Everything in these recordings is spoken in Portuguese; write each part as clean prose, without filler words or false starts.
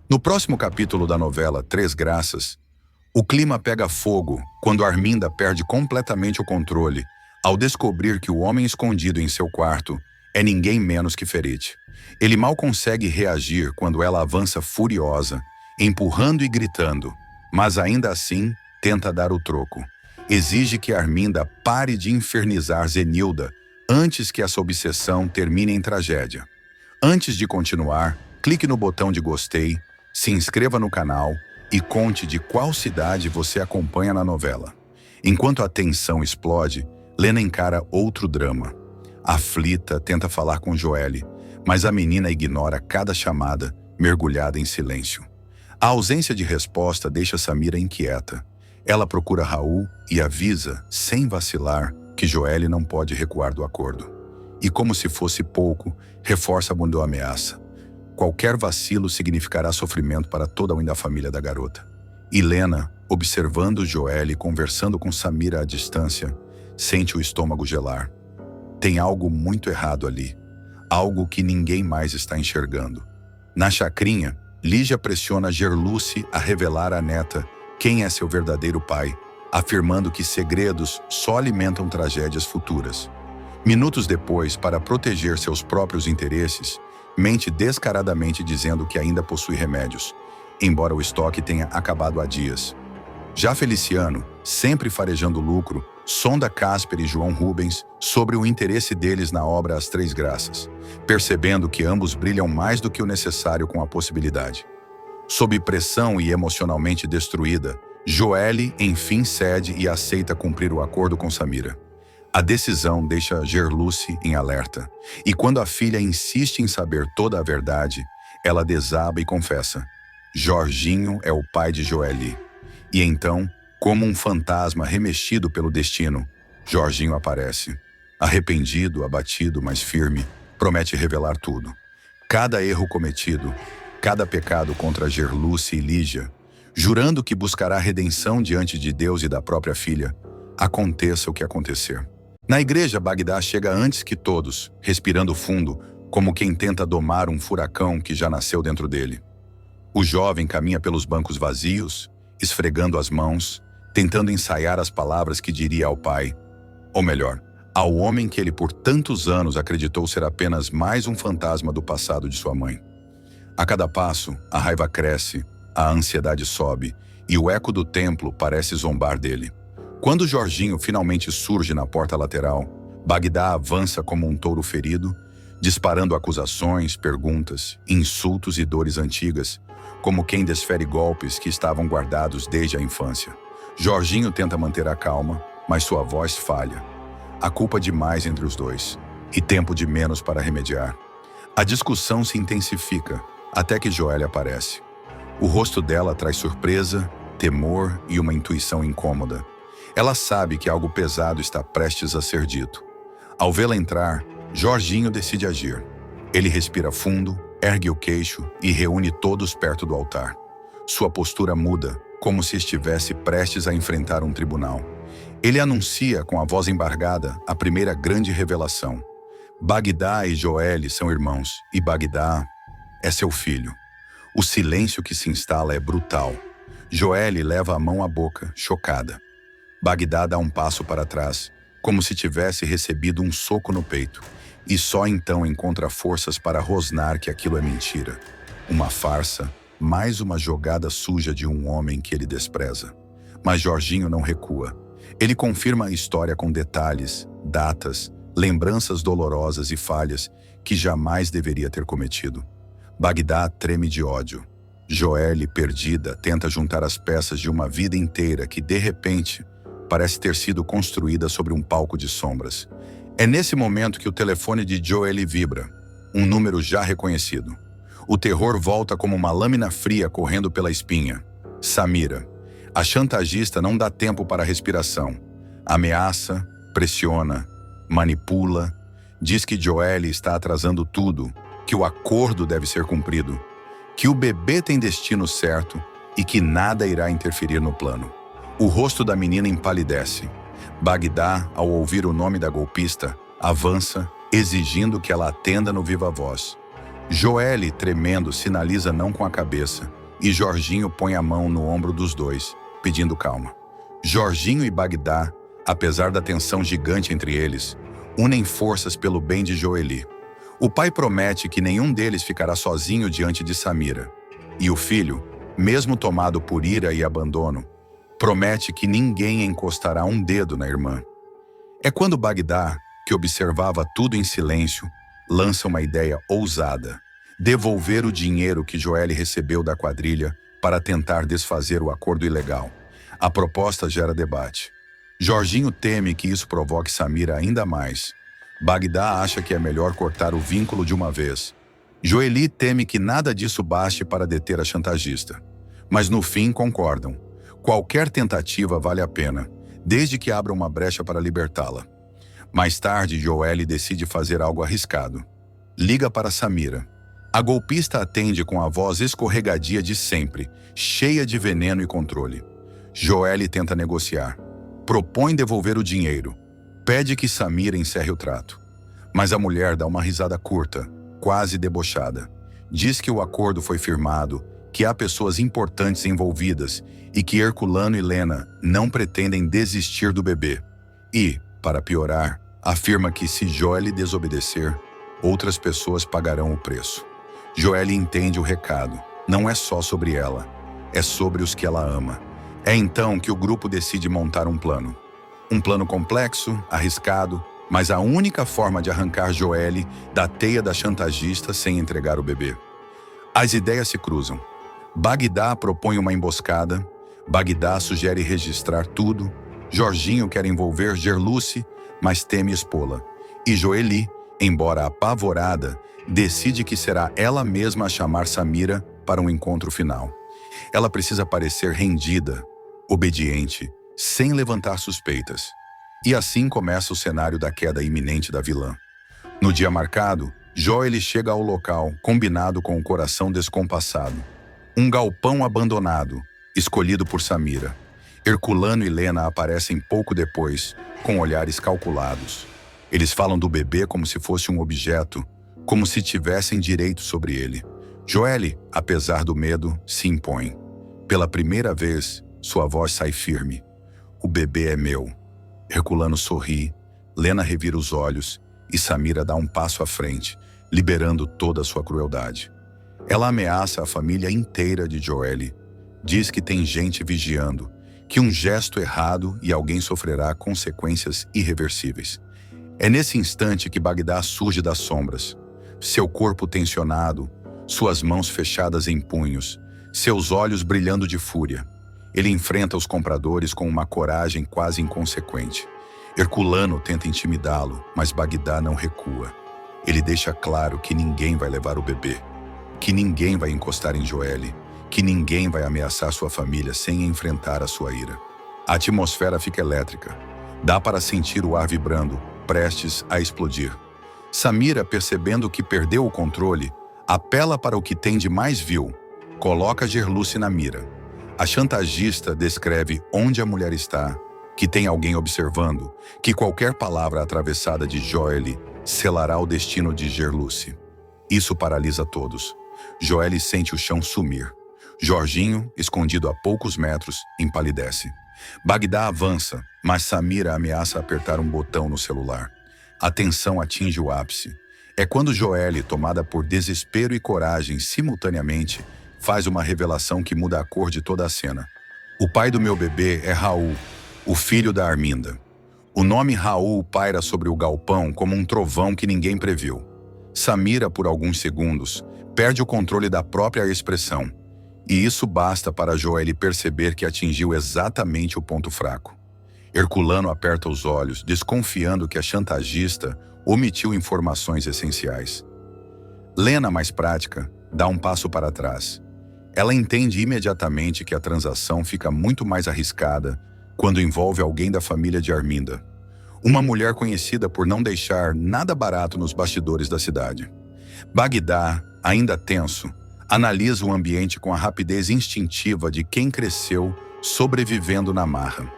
No próximo capítulo da novela Três Graças, o clima pega fogo quando Arminda perde completamente o controle ao descobrir que o homem escondido em seu quarto é ninguém menos que Ferit. Ele mal consegue reagir quando ela avança furiosa, empurrando e gritando, mas ainda assim tenta dar o troco. Exige que Arminda pare de infernizar Zenilda antes que essa obsessão termine em tragédia. Antes de continuar, clique no botão de gostei, se inscreva no canal e conte de qual cidade você acompanha na novela. Enquanto a tensão explode, Lena encara outro drama. Aflita, tenta falar com Joelle, mas a menina ignora cada chamada, mergulhada em silêncio. A ausência de resposta deixa Samira inquieta. Ela procura Raul e avisa, sem vacilar, que Joelle não pode recuar do acordo. E como se fosse pouco, reforça a ameaça. Qualquer vacilo significará sofrimento para toda a família da garota. E Lena, observando Joelle conversando com Samira à distância, sente o estômago gelar. Tem algo muito errado ali. Algo que ninguém mais está enxergando. Na chacrinha, Lígia pressiona Gerluce a revelar à neta quem é seu verdadeiro pai, afirmando que segredos só alimentam tragédias futuras. Minutos depois, para proteger seus próprios interesses, mente descaradamente dizendo que ainda possui remédios, embora o estoque tenha acabado há dias. Já Feliciano, sempre farejando lucro, sonda Casper e João Rubens sobre o interesse deles na obra As Três Graças, percebendo que ambos brilham mais do que o necessário com a possibilidade. Sob pressão e emocionalmente destruída, Joelle enfim cede e aceita cumprir o acordo com Samira. A decisão deixa Gerluce em alerta, e quando a filha insiste em saber toda a verdade, ela desaba e confessa: Jorginho é o pai de Joelle. E então, como um fantasma remexido pelo destino, Jorginho aparece. Arrependido, abatido, mas firme, promete revelar tudo. Cada erro cometido, cada pecado contra Gerluce e Lígia, jurando que buscará redenção diante de Deus e da própria filha, aconteça o que acontecer. Na igreja, Bagdá chega antes que todos, respirando fundo, como quem tenta domar um furacão que já nasceu dentro dele. O jovem caminha pelos bancos vazios, esfregando as mãos, tentando ensaiar as palavras que diria ao pai, ou melhor, ao homem que ele por tantos anos acreditou ser apenas mais um fantasma do passado de sua mãe. A cada passo, a raiva cresce, a ansiedade sobe, e o eco do templo parece zombar dele. Quando Jorginho finalmente surge na porta lateral, Bagdá avança como um touro ferido, disparando acusações, perguntas, insultos e dores antigas, como quem desfere golpes que estavam guardados desde a infância. Jorginho tenta manter a calma, mas sua voz falha. Há culpa demais entre os dois, e tempo de menos para remediar. A discussão se intensifica, até que Joelle aparece. O rosto dela traz surpresa, temor e uma intuição incômoda. Ela sabe que algo pesado está prestes a ser dito. Ao vê-la entrar, Jorginho decide agir. Ele respira fundo, ergue o queixo e reúne todos perto do altar. Sua postura muda, como se estivesse prestes a enfrentar um tribunal. Ele anuncia com a voz embargada a primeira grande revelação. Bagdá e Joelle são irmãos, e Bagdá é seu filho. O silêncio que se instala é brutal. Joelle leva a mão à boca, chocada. Bagdá dá um passo para trás, como se tivesse recebido um soco no peito, e só então encontra forças para rosnar que aquilo é mentira. Uma farsa, mais uma jogada suja de um homem que ele despreza. Mas Jorginho não recua. Ele confirma a história com detalhes, datas, lembranças dolorosas e falhas que jamais deveria ter cometido. Bagdá treme de ódio. Joelle, perdida, tenta juntar as peças de uma vida inteira que, de repente, parece ter sido construída sobre um palco de sombras. É nesse momento que o telefone de Joelle vibra, um número já reconhecido. O terror volta como uma lâmina fria correndo pela espinha. Samira. A chantagista não dá tempo para respiração. Ameaça, pressiona, manipula, diz que Joelle está atrasando tudo, que o acordo deve ser cumprido, que o bebê tem destino certo e que nada irá interferir no plano. O rosto da menina empalidece. Bagdá, ao ouvir o nome da golpista, avança, exigindo que ela atenda no viva voz. Joelle, tremendo, sinaliza não com a cabeça, e Jorginho põe a mão no ombro dos dois, pedindo calma. Jorginho e Bagdá, apesar da tensão gigante entre eles, unem forças pelo bem de Joely. O pai promete que nenhum deles ficará sozinho diante de Samira. E o filho, mesmo tomado por ira e abandono, promete que ninguém encostará um dedo na irmã. É quando Bagdá, que observava tudo em silêncio, lança uma ideia ousada: devolver o dinheiro que Joely recebeu da quadrilha para tentar desfazer o acordo ilegal. A proposta gera debate. Jorginho teme que isso provoque Samira ainda mais. Bagdá acha que é melhor cortar o vínculo de uma vez. Joely teme que nada disso baste para deter a chantagista. Mas no fim concordam. Qualquer tentativa vale a pena, desde que abra uma brecha para libertá-la. Mais tarde, Joely decide fazer algo arriscado. Liga para Samira. A golpista atende com a voz escorregadia de sempre, cheia de veneno e controle. Joely tenta negociar. Propõe devolver o dinheiro. Pede que Samira encerre o trato. Mas a mulher dá uma risada curta, quase debochada. Diz que o acordo foi firmado, que há pessoas importantes envolvidas e que Herculano e Lena não pretendem desistir do bebê. E, para piorar, afirma que se Joely desobedecer, outras pessoas pagarão o preço. Joely entende o recado. Não é só sobre ela, é sobre os que ela ama. É então que o grupo decide montar um plano. Um plano complexo, arriscado, mas a única forma de arrancar Joely da teia da chantagista sem entregar o bebê. As ideias se cruzam. Bagdá propõe uma emboscada, Bagdá sugere registrar tudo, Jorginho quer envolver Gerluce, mas teme expô-la. E Joely, embora apavorada, decide que será ela mesma a chamar Samira para um encontro final. Ela precisa parecer rendida, obediente, sem levantar suspeitas. E assim começa o cenário da queda iminente da vilã. No dia marcado, Joely chega ao local, combinado com o coração descompassado. Um galpão abandonado, escolhido por Samira. Herculano e Lena aparecem pouco depois, com olhares calculados. Eles falam do bebê como se fosse um objeto, como se tivessem direito sobre ele. Joely, apesar do medo, se impõe. Pela primeira vez, sua voz sai firme. O bebê é meu. Herculano sorri, Lena revira os olhos e Samira dá um passo à frente, liberando toda a sua crueldade. Ela ameaça a família inteira de Joely. Diz que tem gente vigiando, que um gesto errado e alguém sofrerá consequências irreversíveis. É nesse instante que Bagdá surge das sombras. Seu corpo tensionado, suas mãos fechadas em punhos, seus olhos brilhando de fúria. Ele enfrenta os compradores com uma coragem quase inconsequente. Herculano tenta intimidá-lo, mas Bagdá não recua. Ele deixa claro que ninguém vai levar o bebê, que ninguém vai encostar em Joely, que ninguém vai ameaçar sua família sem enfrentar a sua ira. A atmosfera fica elétrica. Dá para sentir o ar vibrando, prestes a explodir. Samira, percebendo que perdeu o controle, apela para o que tem de mais vil, coloca Gerluce na mira. A chantagista descreve onde a mulher está, que tem alguém observando, que qualquer palavra atravessada de Joely selará o destino de Gerluce. Isso paralisa todos. Joely sente o chão sumir. Jorginho, escondido a poucos metros, empalidece. Bagdá avança, mas Samira ameaça apertar um botão no celular. A tensão atinge o ápice. É quando Joely, tomada por desespero e coragem simultaneamente, faz uma revelação que muda a cor de toda a cena. O pai do meu bebê é Raul, o filho da Arminda. O nome Raul paira sobre o galpão como um trovão que ninguém previu. Samira, por alguns segundos, perde o controle da própria expressão. E isso basta para Joely perceber que atingiu exatamente o ponto fraco. Herculano aperta os olhos, desconfiando que a chantagista omitiu informações essenciais. Lena, mais prática, dá um passo para trás. Ela entende imediatamente que a transação fica muito mais arriscada quando envolve alguém da família de Arminda. Uma mulher conhecida por não deixar nada barato nos bastidores da cidade. Bagdá, ainda tenso, analisa o ambiente com a rapidez instintiva de quem cresceu sobrevivendo na marra.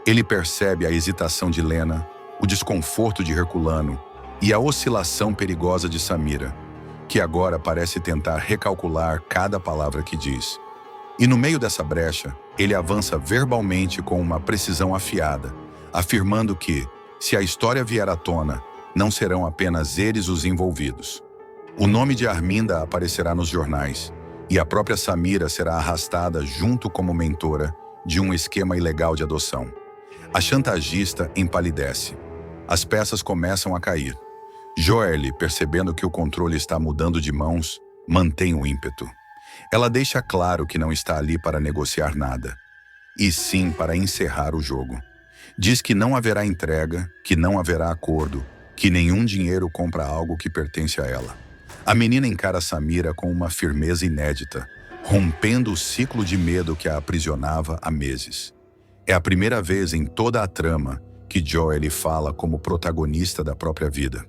Ele percebe a hesitação de Lena, o desconforto de Herculano e a oscilação perigosa de Samira, que agora parece tentar recalcular cada palavra que diz. E no meio dessa brecha, ele avança verbalmente com uma precisão afiada, afirmando que, se a história vier à tona, não serão apenas eles os envolvidos. O nome de Arminda aparecerá nos jornais, e a própria Samira será arrastada junto como mentora de um esquema ilegal de adoção. A chantagista empalidece. As peças começam a cair. Joelle, percebendo que o controle está mudando de mãos, mantém o ímpeto. Ela deixa claro que não está ali para negociar nada, e sim para encerrar o jogo. Diz que não haverá entrega, que não haverá acordo, que nenhum dinheiro compra algo que pertence a ela. A menina encara Samira com uma firmeza inédita, rompendo o ciclo de medo que a aprisionava há meses. É a primeira vez em toda a trama que Joelle fala como protagonista da própria vida.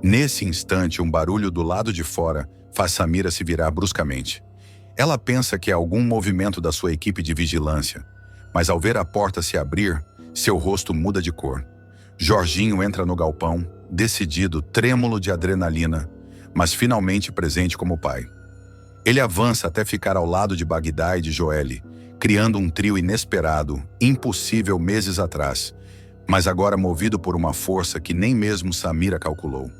Nesse instante, um barulho do lado de fora faz Samira se virar bruscamente. Ela pensa que é algum movimento da sua equipe de vigilância, mas ao ver a porta se abrir, seu rosto muda de cor. Jorginho entra no galpão, decidido, trêmulo de adrenalina, mas finalmente presente como pai. Ele avança até ficar ao lado de Bagdá e de Joelle, criando um trio inesperado, impossível meses atrás, mas agora movido por uma força que nem mesmo Samira calculou.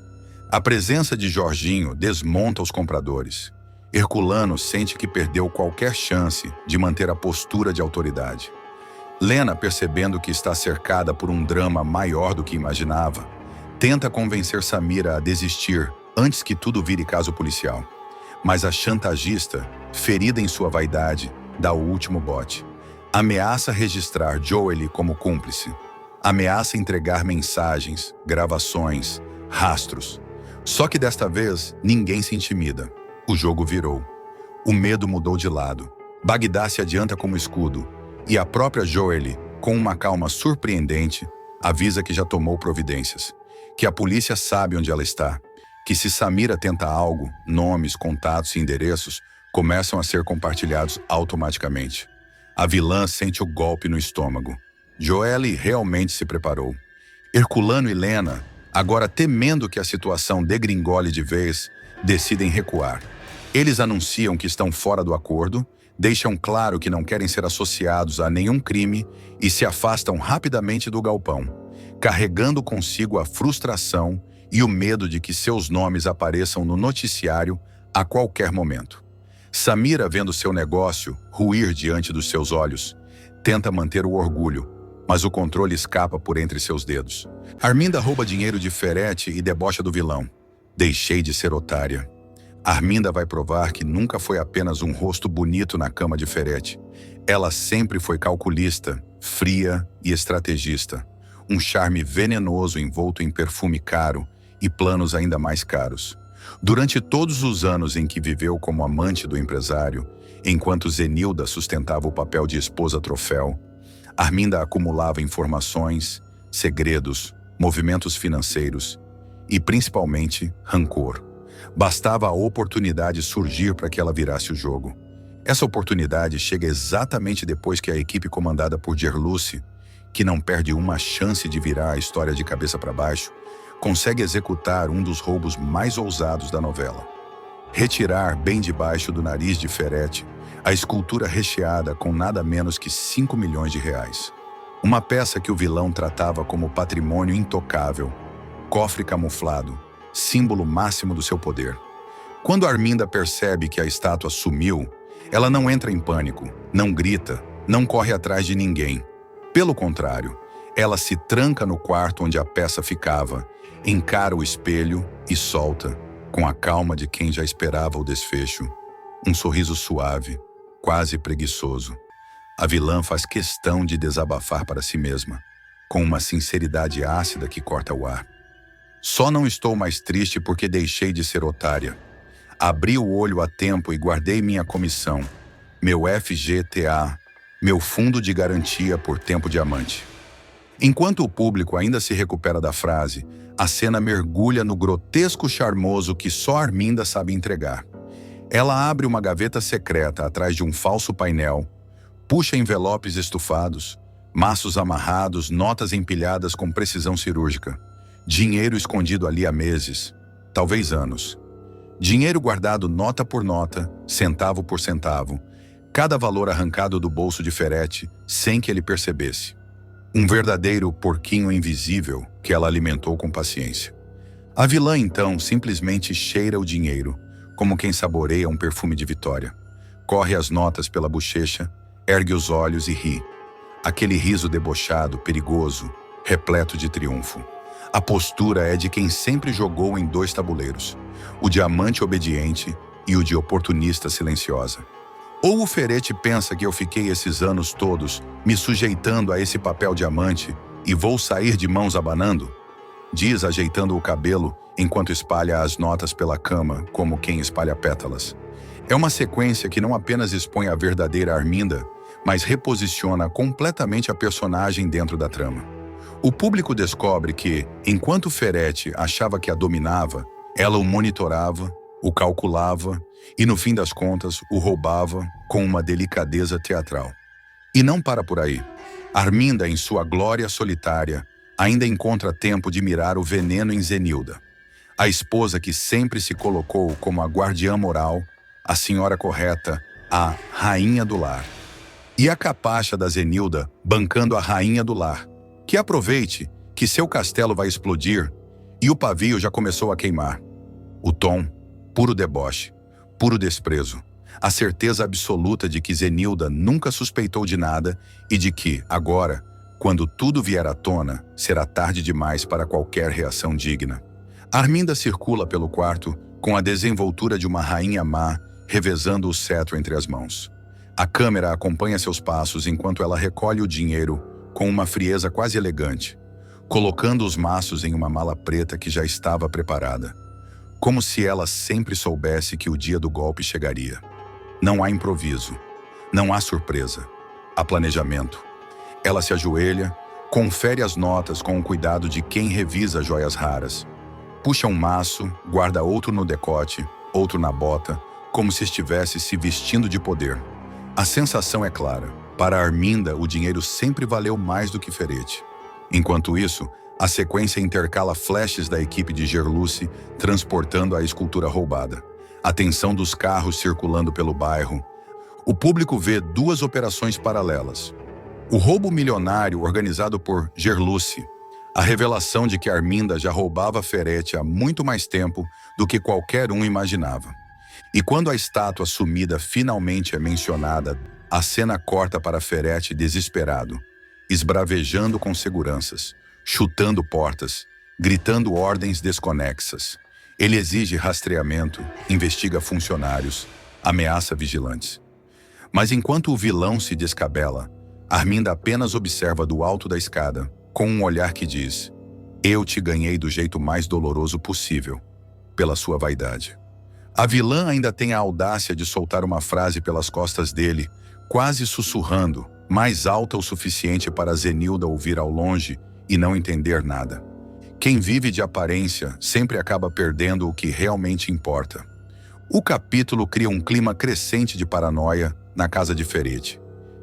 A presença de Jorginho desmonta os compradores. Herculano sente que perdeu qualquer chance de manter a postura de autoridade. Lena, percebendo que está cercada por um drama maior do que imaginava, tenta convencer Samira a desistir antes que tudo vire caso policial. Mas a chantagista, ferida em sua vaidade, dá o último bote. Ameaça registrar Joelle como cúmplice. Ameaça entregar mensagens, gravações, rastros. Só que desta vez, ninguém se intimida. O jogo virou. O medo mudou de lado. Bagdá se adianta como escudo, e a própria Joelle, com uma calma surpreendente, avisa que já tomou providências, que a polícia sabe onde ela está, que se Samira tenta algo, nomes, contatos e endereços começam a ser compartilhados automaticamente. A vilã sente o golpe no estômago. Joelle realmente se preparou. Herculano e Lena, agora temendo que a situação degringole de vez, decidem recuar. Eles anunciam que estão fora do acordo, deixam claro que não querem ser associados a nenhum crime e se afastam rapidamente do galpão, carregando consigo a frustração e o medo de que seus nomes apareçam no noticiário a qualquer momento. Samira, vendo seu negócio ruir diante dos seus olhos, tenta manter o orgulho, mas o controle escapa por entre seus dedos. Arminda rouba dinheiro de Ferretti e debocha do vilão. Deixei de ser otária. Arminda vai provar que nunca foi apenas um rosto bonito na cama de Ferretti. Ela sempre foi calculista, fria e estrategista. Um charme venenoso envolto em perfume caro e planos ainda mais caros. Durante todos os anos em que viveu como amante do empresário, enquanto Zenilda sustentava o papel de esposa troféu, Arminda acumulava informações, segredos, movimentos financeiros e, principalmente, rancor. Bastava a oportunidade surgir para que ela virasse o jogo. Essa oportunidade chega exatamente depois que a equipe comandada por Gerluce, que não perde uma chance de virar a história de cabeça para baixo, consegue executar um dos roubos mais ousados da novela. Retirar bem debaixo do nariz de Ferretti a escultura recheada com nada menos que 5 milhões de reais. Uma peça que o vilão tratava como patrimônio intocável, cofre camuflado, símbolo máximo do seu poder. Quando Arminda percebe que a estátua sumiu, ela não entra em pânico, não grita, não corre atrás de ninguém. Pelo contrário, ela se tranca no quarto onde a peça ficava, encara o espelho e solta, com a calma de quem já esperava o desfecho, um sorriso suave, quase preguiçoso. A vilã faz questão de desabafar para si mesma, com uma sinceridade ácida que corta o ar. Só não estou mais triste porque deixei de ser otária. Abri o olho a tempo e guardei minha comissão, meu FGTA, meu fundo de garantia por tempo diamante. Enquanto o público ainda se recupera da frase, a cena mergulha no grotesco charmoso que só Arminda sabe entregar. Ela abre uma gaveta secreta atrás de um falso painel, puxa envelopes estufados, maços amarrados, notas empilhadas com precisão cirúrgica. Dinheiro escondido ali há meses, talvez anos. Dinheiro guardado nota por nota, centavo por centavo, Cada valor arrancado do bolso de Ferete sem que ele percebesse. Um verdadeiro porquinho invisível que ela alimentou com paciência. A vilã, então, simplesmente cheira o dinheiro, como quem saboreia um perfume de vitória. Corre as notas pela bochecha, ergue os olhos e ri. Aquele riso debochado, perigoso, repleto de triunfo. A postura é de quem sempre jogou em 2 tabuleiros, o de amante obediente e o de oportunista silenciosa. Ou o Ferete pensa que eu fiquei esses anos todos me sujeitando a esse papel de amante e vou sair de mãos abanando? Diz, ajeitando o cabelo enquanto espalha as notas pela cama como quem espalha pétalas. É uma sequência que não apenas expõe a verdadeira Arminda, mas reposiciona completamente a personagem dentro da trama. O público descobre que, enquanto Ferete achava que a dominava, ela o monitorava, o calculava e, no fim das contas, o roubava com uma delicadeza teatral. E não para por aí. Arminda, em sua glória solitária, ainda encontra tempo de mirar o veneno em Zenilda, a esposa que sempre se colocou como a guardiã moral, a senhora correta, a rainha do lar. E a capacha da Zenilda bancando a rainha do lar, que aproveite que seu castelo vai explodir e o pavio já começou a queimar. O tom, puro deboche, puro desprezo, a certeza absoluta de que Zenilda nunca suspeitou de nada e de que, agora, quando tudo vier à tona, será tarde demais para qualquer reação digna. Arminda circula pelo quarto com a desenvoltura de uma rainha má, revezando o cetro entre as mãos. A câmera acompanha seus passos enquanto ela recolhe o dinheiro com uma frieza quase elegante, colocando os maços em uma mala preta que já estava preparada, como se ela sempre soubesse que o dia do golpe chegaria. Não há improviso, não há surpresa, há planejamento. Ela se ajoelha, confere as notas com o cuidado de quem revisa joias raras. Puxa um maço, guarda outro no decote, outro na bota, como se estivesse se vestindo de poder. A sensação é clara. Para Arminda, o dinheiro sempre valeu mais do que Ferete. Enquanto isso, a sequência intercala flashes da equipe de Gerluce transportando a escultura roubada. A tensão dos carros circulando pelo bairro. O público vê 2 operações paralelas. O roubo milionário organizado por Gerluce. A revelação de que Arminda já roubava Ferete há muito mais tempo do que qualquer um imaginava. E quando a estátua sumida finalmente é mencionada, a cena corta para Ferete desesperado, esbravejando com seguranças, chutando portas, gritando ordens desconexas. Ele exige rastreamento, investiga funcionários, ameaça vigilantes. Mas enquanto o vilão se descabela, Arminda apenas observa do alto da escada, com um olhar que diz: "Eu te ganhei do jeito mais doloroso possível, pela sua vaidade." A vilã ainda tem a audácia de soltar uma frase pelas costas dele, quase sussurrando, mais alta o suficiente para Zenilda ouvir ao longe e não entender nada. Quem vive de aparência sempre acaba perdendo o que realmente importa. O capítulo cria um clima crescente de paranoia na casa de Ferete.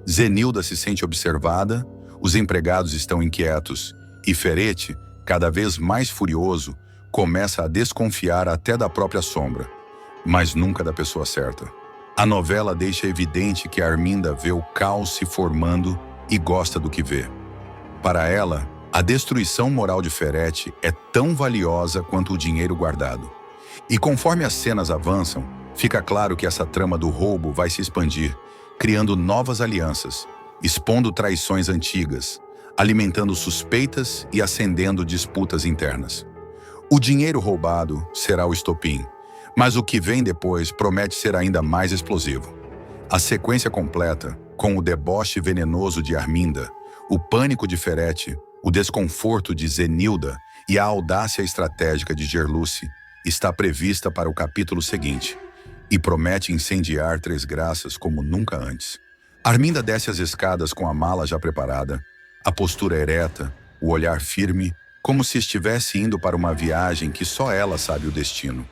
Zenilda se sente observada, os empregados estão inquietos e Ferete, cada vez mais furioso, começa a desconfiar até da própria sombra, mas nunca da pessoa certa. A novela deixa evidente que Arminda vê o caos se formando e gosta do que vê. Para ela, a destruição moral de Ferete é tão valiosa quanto o dinheiro guardado. E conforme as cenas avançam, fica claro que essa trama do roubo vai se expandir, criando novas alianças, expondo traições antigas, alimentando suspeitas e acendendo disputas internas. O dinheiro roubado será o estopim, mas o que vem depois promete ser ainda mais explosivo. A sequência completa, com o deboche venenoso de Arminda, o pânico de Ferete, o desconforto de Zenilda e a audácia estratégica de Gerluce, está prevista para o capítulo seguinte, e promete incendiar Três Graças como nunca antes. Arminda desce as escadas com a mala já preparada, a postura ereta, o olhar firme, como se estivesse indo para uma viagem que só ela sabe o destino.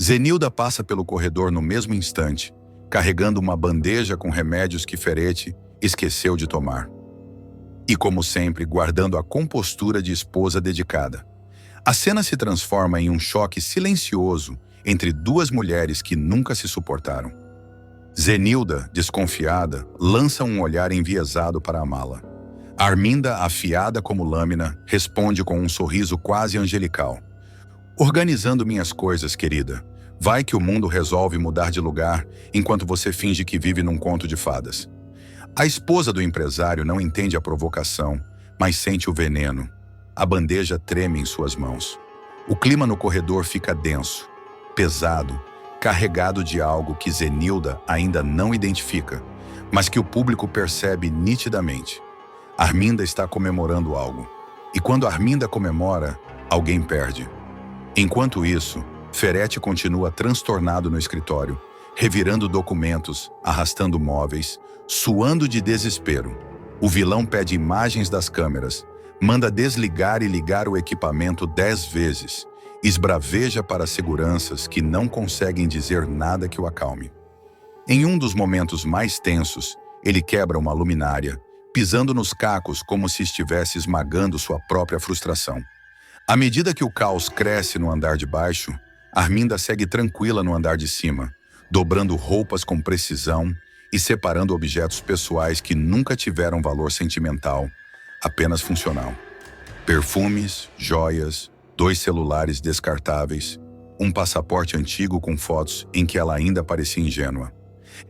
Zenilda passa pelo corredor no mesmo instante, carregando uma bandeja com remédios que Ferete esqueceu de tomar. E, como sempre, guardando a compostura de esposa dedicada. A cena se transforma em um choque silencioso entre 2 mulheres que nunca se suportaram. Zenilda, desconfiada, lança um olhar enviesado para a mala. Arminda, afiada como lâmina, responde com um sorriso quase angelical. Organizando minhas coisas, querida. Vai que o mundo resolve mudar de lugar enquanto você finge que vive num conto de fadas. A esposa do empresário não entende a provocação, mas sente o veneno. A bandeja treme em suas mãos. O clima no corredor fica denso, pesado, carregado de algo que Zenilda ainda não identifica, mas que o público percebe nitidamente. Arminda está comemorando algo. E quando Arminda comemora, alguém perde. Enquanto isso, Ferretti continua transtornado no escritório, revirando documentos, arrastando móveis, suando de desespero. O vilão pede imagens das câmeras, manda desligar e ligar o equipamento 10 vezes, esbraveja para seguranças que não conseguem dizer nada que o acalme. Em um dos momentos mais tensos, ele quebra uma luminária, pisando nos cacos como se estivesse esmagando sua própria frustração. À medida que o caos cresce no andar de baixo, Arminda segue tranquila no andar de cima, dobrando roupas com precisão e separando objetos pessoais que nunca tiveram valor sentimental, apenas funcional. Perfumes, joias, 2 celulares descartáveis, um passaporte antigo com fotos em que ela ainda parecia ingênua.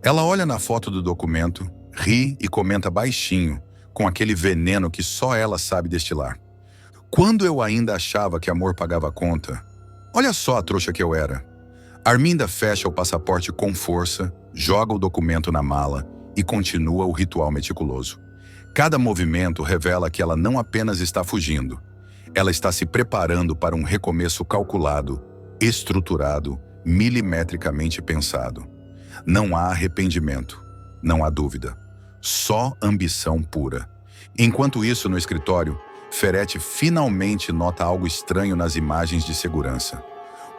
Ela olha na foto do documento, ri e comenta baixinho, com aquele veneno que só ela sabe destilar. Quando eu ainda achava que amor pagava a conta, olha só a trouxa que eu era. Arminda fecha o passaporte com força, joga o documento na mala e continua o ritual meticuloso. Cada movimento revela que ela não apenas está fugindo, ela está se preparando para um recomeço calculado, estruturado, milimetricamente pensado. Não há arrependimento, não há dúvida, só ambição pura. Enquanto isso, no escritório, Ferretti finalmente nota algo estranho nas imagens de segurança.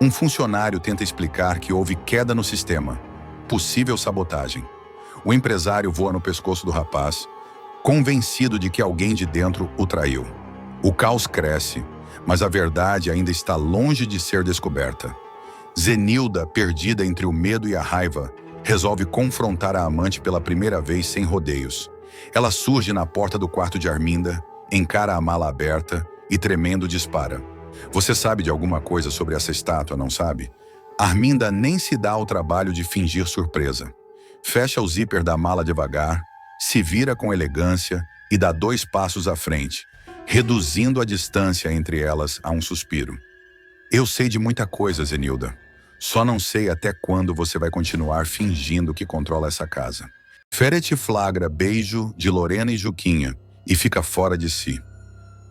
Um funcionário tenta explicar que houve queda no sistema, possível sabotagem. O empresário voa no pescoço do rapaz, convencido de que alguém de dentro o traiu. O caos cresce, mas a verdade ainda está longe de ser descoberta. Zenilda, perdida entre o medo e a raiva, resolve confrontar a amante pela primeira vez sem rodeios. Ela surge na porta do quarto de Arminda, encara a mala aberta e, tremendo, dispara. Você sabe de alguma coisa sobre essa estátua, não sabe? Arminda nem se dá ao trabalho de fingir surpresa. Fecha o zíper da mala devagar, se vira com elegância e dá 2 passos à frente, reduzindo a distância entre elas a um suspiro. Eu sei de muita coisa, Zenilda. Só não sei até quando você vai continuar fingindo que controla essa casa. Ferretti flagra beijo de Lorena e Juquinha e fica fora de si.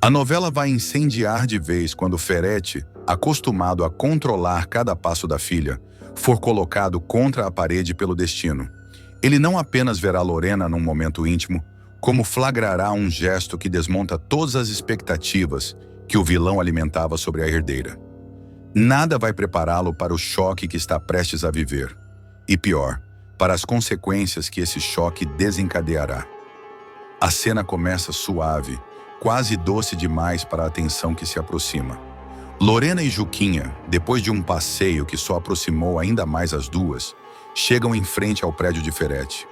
A novela vai incendiar de vez quando Ferretti, acostumado a controlar cada passo da filha, for colocado contra a parede pelo destino. Ele não apenas verá Lorena num momento íntimo, como flagrará um gesto que desmonta todas as expectativas que o vilão alimentava sobre a herdeira. Nada vai prepará-lo para o choque que está prestes a viver. E pior, para as consequências que esse choque desencadeará. A cena começa suave, quase doce demais para a tensão que se aproxima. Lorena e Juquinha, depois de um passeio que só aproximou ainda mais as duas, chegam em frente ao prédio de Ferretti.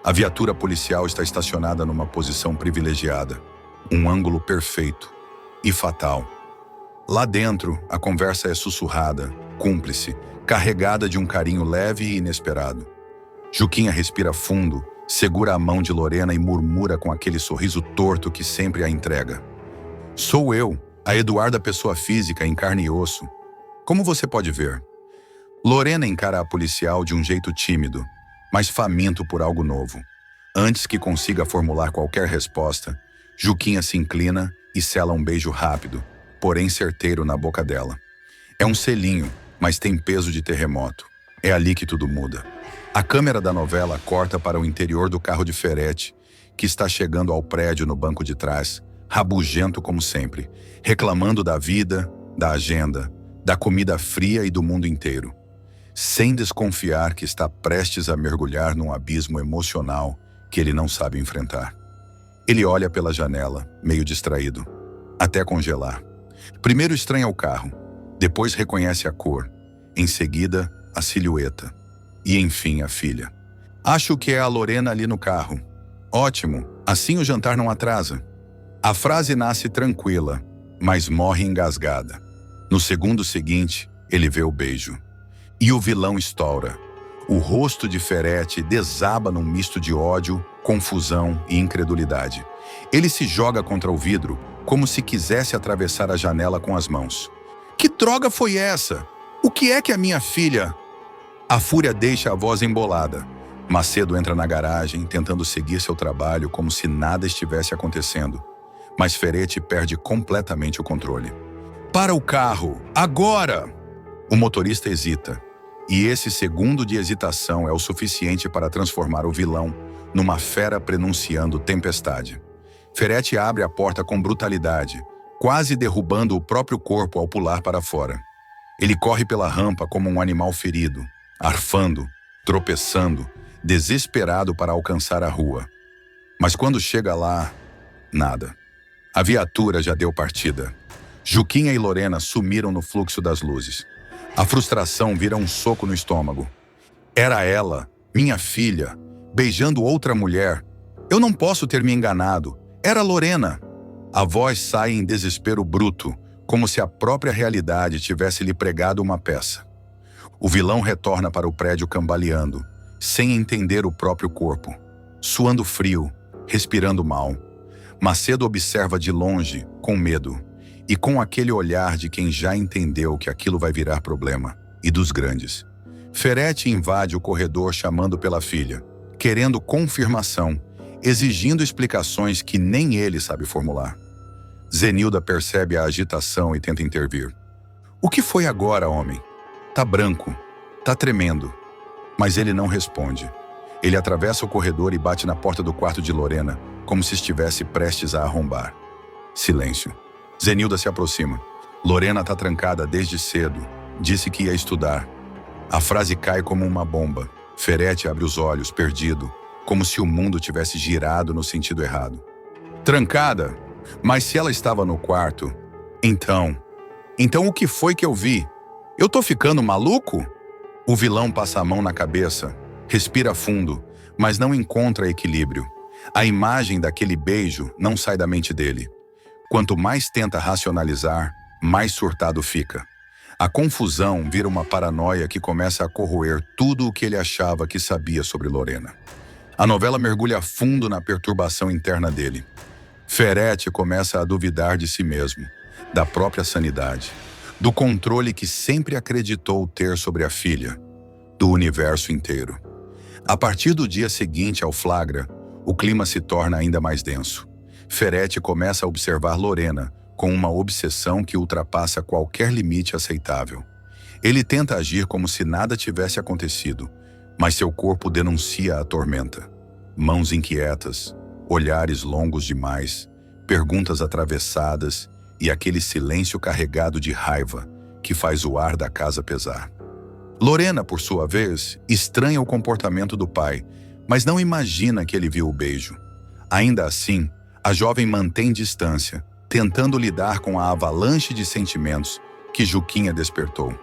A viatura policial está estacionada numa posição privilegiada, um ângulo perfeito e fatal. Lá dentro, a conversa é sussurrada, cúmplice, carregada de um carinho leve e inesperado. Juquinha respira fundo, segura a mão de Lorena e murmura com aquele sorriso torto que sempre a entrega. Sou eu, a Eduarda pessoa física em carne e osso. Como você pode ver? Lorena encara a policial de um jeito tímido, mas faminto por algo novo. Antes que consiga formular qualquer resposta, Juquinha se inclina e sela um beijo rápido, porém certeiro na boca dela. É um selinho, mas tem peso de terremoto. É ali que tudo muda. A câmera da novela corta para o interior do carro de Ferretti, que está chegando ao prédio no banco de trás, rabugento como sempre, reclamando da vida, da agenda, da comida fria e do mundo inteiro, sem desconfiar que está prestes a mergulhar num abismo emocional que ele não sabe enfrentar. Ele olha pela janela, meio distraído, até congelar. Primeiro estranha o carro, depois reconhece a cor, em seguida a silhueta e, enfim, a filha. Acho que é a Lorena ali no carro. Ótimo, assim o jantar não atrasa. A frase nasce tranquila, mas morre engasgada. No segundo seguinte, ele vê o beijo. E o vilão estoura. O rosto de Ferretti desaba num misto de ódio, confusão e incredulidade. Ele se joga contra o vidro, como se quisesse atravessar a janela com as mãos. Que droga foi essa? O que é que a minha filha... A fúria deixa a voz embolada. Macedo entra na garagem, tentando seguir seu trabalho como se nada estivesse acontecendo. Mas Ferretti perde completamente o controle. Para o carro! Agora! O motorista hesita. E esse segundo de hesitação é o suficiente para transformar o vilão numa fera prenunciando tempestade. Ferretti abre a porta com brutalidade, quase derrubando o próprio corpo ao pular para fora. Ele corre pela rampa como um animal ferido, arfando, tropeçando, desesperado para alcançar a rua. Mas quando chega lá, nada. A viatura já deu partida. Juquinha e Lorena sumiram no fluxo das luzes. A frustração vira um soco no estômago. Era ela, minha filha, beijando outra mulher. Eu não posso ter me enganado. Era Lorena. A voz sai em desespero bruto, como se a própria realidade tivesse lhe pregado uma peça. O vilão retorna para o prédio cambaleando, sem entender o próprio corpo, suando frio, respirando mal. Macedo observa de longe, com medo, e com aquele olhar de quem já entendeu que aquilo vai virar problema, e dos grandes. Ferretti invade o corredor chamando pela filha, querendo confirmação, exigindo explicações que nem ele sabe formular. Zenilda percebe a agitação e tenta intervir. O que foi agora, homem? Tá branco, tá tremendo. Mas ele não responde. Ele atravessa o corredor e bate na porta do quarto de Lorena, como se estivesse prestes a arrombar. Silêncio. Zenilda se aproxima. Lorena tá trancada desde cedo. Disse que ia estudar. A frase cai como uma bomba. Ferretti abre os olhos, perdido, como se o mundo tivesse girado no sentido errado. Trancada? Mas se ela estava no quarto... Então o que foi que eu vi? Eu tô ficando maluco? O vilão passa a mão na cabeça, respira fundo, mas não encontra equilíbrio. A imagem daquele beijo não sai da mente dele. Quanto mais tenta racionalizar, mais surtado fica. A confusão vira uma paranoia que começa a corroer tudo o que ele achava que sabia sobre Lorena. A novela mergulha fundo na perturbação interna dele. Ferretti começa a duvidar de si mesmo, da própria sanidade, do controle que sempre acreditou ter sobre a filha, do universo inteiro. A partir do dia seguinte ao flagra, o clima se torna ainda mais denso. Ferretti começa a observar Lorena com uma obsessão que ultrapassa qualquer limite aceitável. Ele tenta agir como se nada tivesse acontecido, mas seu corpo denuncia a tormenta. Mãos inquietas, olhares longos demais, perguntas atravessadas e aquele silêncio carregado de raiva que faz o ar da casa pesar. Lorena, por sua vez, estranha o comportamento do pai, mas não imagina que ele viu o beijo. Ainda assim, a jovem mantém distância, tentando lidar com a avalanche de sentimentos que Juquinha despertou.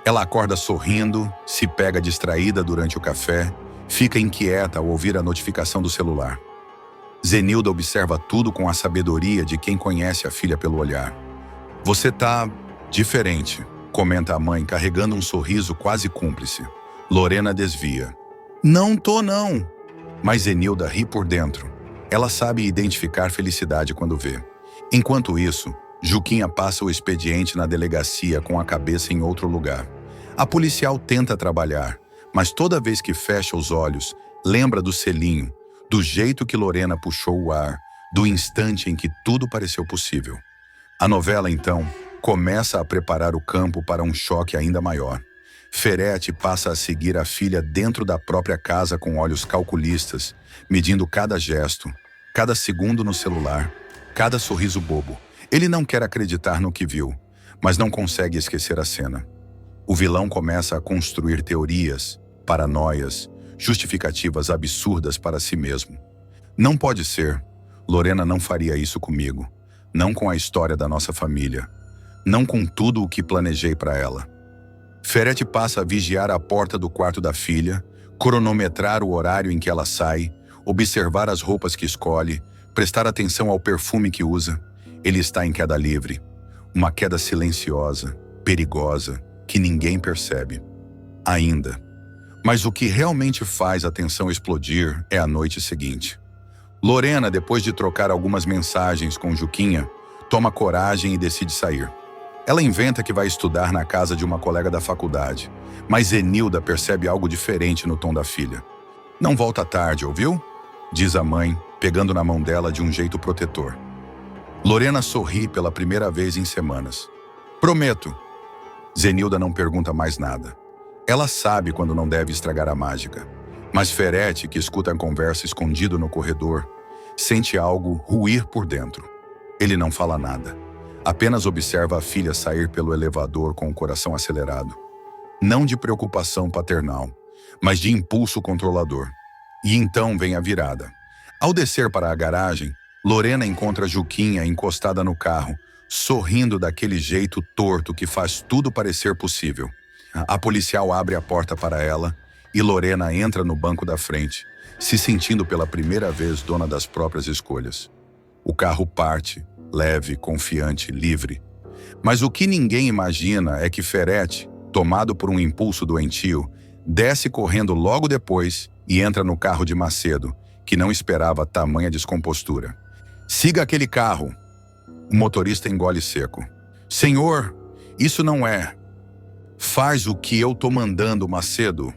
Ela acorda sorrindo, se pega distraída durante o café, fica inquieta ao ouvir a notificação do celular. Zenilda observa tudo com a sabedoria de quem conhece a filha pelo olhar. Você tá diferente, comenta a mãe, carregando um sorriso quase cúmplice. Lorena desvia. Não tô não. Mas Zenilda ri por dentro. Ela sabe identificar felicidade quando vê. Enquanto isso, Juquinha passa o expediente na delegacia com a cabeça em outro lugar. A policial tenta trabalhar, mas toda vez que fecha os olhos, lembra do selinho, do jeito que Lorena puxou o ar, do instante em que tudo pareceu possível. A novela, então, começa a preparar o campo para um choque ainda maior. Ferretti passa a seguir a filha dentro da própria casa com olhos calculistas, medindo cada gesto, cada segundo no celular, cada sorriso bobo. Ele não quer acreditar no que viu, mas não consegue esquecer a cena. O vilão começa a construir teorias, paranoias, justificativas absurdas para si mesmo. Não pode ser. Lorena não faria isso comigo. Não com a história da nossa família. Não com tudo o que planejei para ela. Ferretti passa a vigiar a porta do quarto da filha, cronometrar o horário em que ela sai, observar as roupas que escolhe, prestar atenção ao perfume que usa. Ele está em queda livre. Uma queda silenciosa, perigosa, que ninguém percebe. Ainda. Mas o que realmente faz a tensão explodir é a noite seguinte. Lorena, depois de trocar algumas mensagens com Juquinha, toma coragem e decide sair. Ela inventa que vai estudar na casa de uma colega da faculdade, mas Zenilda percebe algo diferente no tom da filha. Não volta tarde, ouviu? Diz a mãe, pegando na mão dela de um jeito protetor. Lorena sorri pela primeira vez em semanas. Prometo. Zenilda não pergunta mais nada. Ela sabe quando não deve estragar a mágica. Mas Ferete, que escuta a conversa escondido no corredor, sente algo ruir por dentro. Ele não fala nada. Apenas observa a filha sair pelo elevador com o coração acelerado. Não de preocupação paternal, mas de impulso controlador. E então vem a virada. Ao descer para a garagem, Lorena encontra Juquinha encostada no carro, sorrindo daquele jeito torto que faz tudo parecer possível. A policial abre a porta para ela e Lorena entra no banco da frente, se sentindo pela primeira vez dona das próprias escolhas. O carro parte, leve, confiante, livre. Mas o que ninguém imagina é que Ferete, tomado por um impulso doentio, desce correndo logo depois e entra no carro de Macedo, que não esperava tamanha descompostura. Siga aquele carro. O motorista engole seco. Senhor, isso não é. Faz o que eu tô mandando, Macedo.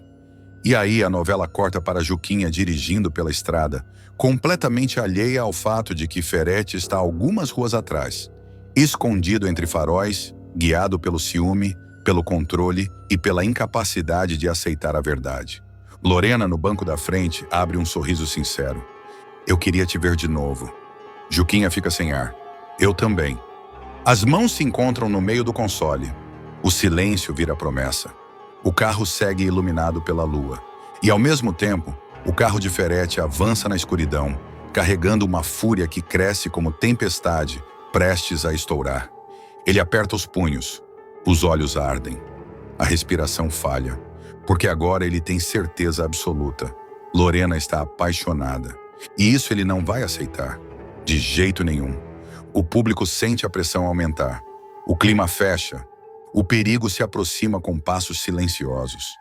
E aí a novela corta para Juquinha dirigindo pela estrada, completamente alheia ao fato de que Ferete está algumas ruas atrás, escondido entre faróis, guiado pelo ciúme, pelo controle e pela incapacidade de aceitar a verdade. Lorena, no banco da frente, abre um sorriso sincero. Eu queria te ver de novo. Juquinha fica sem ar. Eu também. As mãos se encontram no meio do console. O silêncio vira promessa. O carro segue iluminado pela lua. E, ao mesmo tempo, o carro de Ferete avança na escuridão, carregando uma fúria que cresce como tempestade, prestes a estourar. Ele aperta os punhos. Os olhos ardem. A respiração falha, porque agora ele tem certeza absoluta. Lorena está apaixonada. E isso ele não vai aceitar. De jeito nenhum. O público sente a pressão aumentar. O clima fecha. O perigo se aproxima com passos silenciosos.